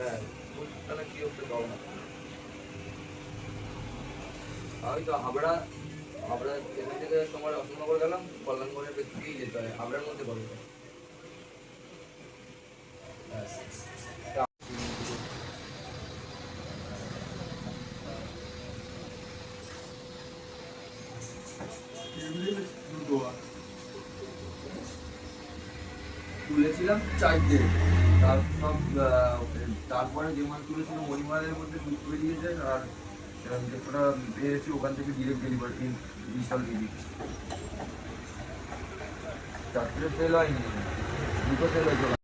হ্যাঁ, তাহলে কি করতে পারবো না। আমি তো হাবড়া হাবড়া এখান থেকে তোমার অশোকনগর গেলাম, কল্যাণগড়ের ভেতর দিয়েই যেতে হয়, হাবড়ার মধ্যে পড়ে যায়। হ্যাঁ। তুলেছিলাম 4টে, তার সব তারপরে যে মাল তুলেছিল মণিমালের মধ্যে দুটো বেরিয়েছে, আর যে কটা পেয়েছি ওখান থেকে ডিরেক্ট ডেলিভারি ইনস্টল দিয়ে দিচ্ছি। 4টে সেল হয়নি, দুটো সেল হয়েছে।